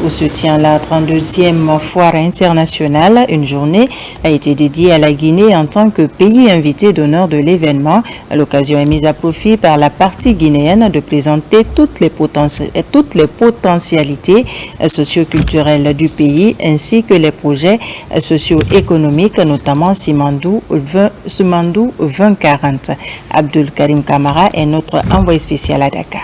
où se tient la 32e foire internationale. Une journée a été dédiée à la Guinée en tant que pays invité d'honneur de l'événement. L'occasion est mise à profit par la partie guinéenne de présenter toutes les potentialités socio-culturelles du pays ainsi que les projets socio-économiques, notamment Simandou 2040. Abdul Karim Kamara est notre envoyé spécial à Dakar.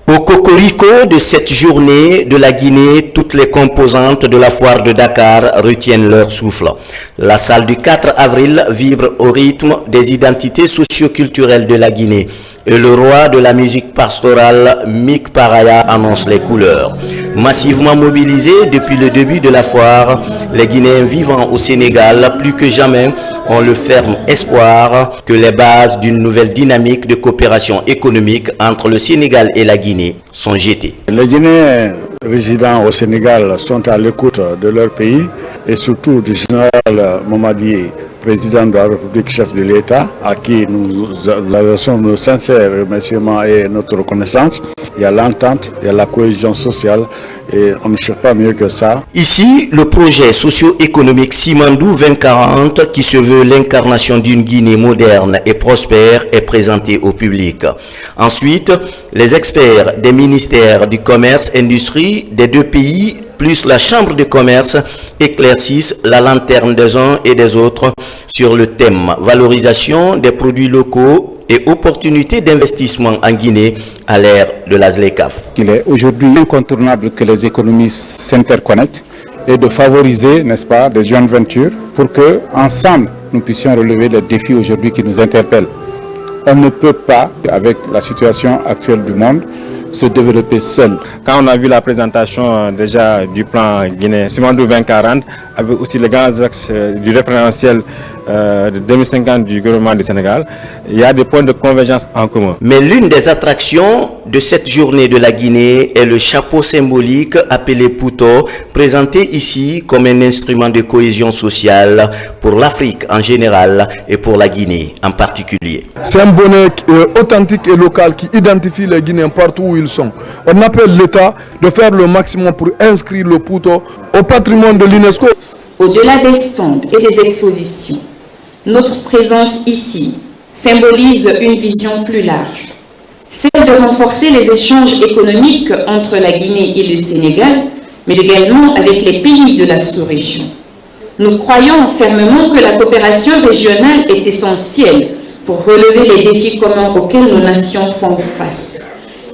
Au cocorico de cette journée de la Guinée, toutes les composantes de la foire de Dakar retiennent leur souffle. La salle du 4 avril vibre au rythme des identités socio-culturelles de la Guinée. Et le roi de la musique pastorale, Mick Paraya, annonce les couleurs. Massivement mobilisés depuis le début de la foire, les Guinéens vivant au Sénégal, plus que jamais, ont le ferme espoir que les bases d'une nouvelle dynamique de coopération économique entre le Sénégal et la Guinée sont jetées. Les Guinéens résidant au Sénégal sont à l'écoute de leur pays et surtout du général Mamadi, président de la République, chef de l'État, à qui nous adressons nos sincères remerciements et notre reconnaissance. Il y a l'entente, il y a la cohésion sociale et on ne cherche pas mieux que ça. Ici, le projet socio-économique Simandou 2040, qui se veut l'incarnation d'une Guinée moderne et prospère, est présenté au public. Ensuite, les experts des ministères du commerce et industrie des deux pays plus la chambre de commerce éclaircissent la lanterne des uns et des autres sur le thème valorisation des produits locaux et opportunités d'investissement en Guinée à l'ère de la ZLECAf. Il est aujourd'hui incontournable que les économies s'interconnectent et de favoriser, n'est-ce pas, des joint ventures pour que, ensemble, nous puissions relever les défis aujourd'hui qui nous interpellent. On ne peut pas, avec la situation actuelle du monde, se développer seul. Quand on a vu la présentation déjà du plan guinéen Simandou 2040, avec aussi les grands axes du référentiel de 2050 du gouvernement du Sénégal, il y a des points de convergence en commun. Mais l'une des attractions de cette journée de la Guinée est le chapeau symbolique appelé Pouto, présenté ici comme un instrument de cohésion sociale pour l'Afrique en général et pour la Guinée en particulier. C'est un bonnet authentique et local qui identifie les Guinéens partout où ils sont. On appelle l'État de faire le maximum pour inscrire le Pouto au patrimoine de l'UNESCO. Au-delà des stands et des expositions, notre présence ici symbolise une vision plus large, celle de renforcer les échanges économiques entre la Guinée et le Sénégal, mais également avec les pays de la sous-région. Nous croyons fermement que la coopération régionale est essentielle pour relever les défis communs auxquels nos nations font face,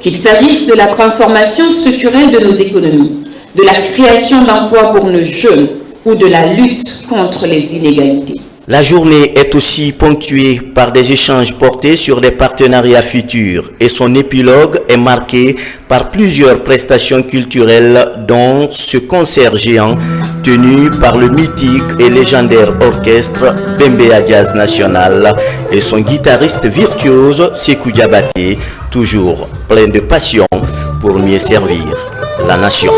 qu'il s'agisse de la transformation structurelle de nos économies, de la création d'emplois pour nos jeunes ou de la lutte contre les inégalités. La journée est aussi ponctuée par des échanges portés sur des partenariats futurs et son épilogue est marqué par plusieurs prestations culturelles dont ce concert géant tenu par le mythique et légendaire orchestre Bembea Jazz National et son guitariste virtuose Sékou Diabaté, toujours plein de passion pour mieux servir la nation.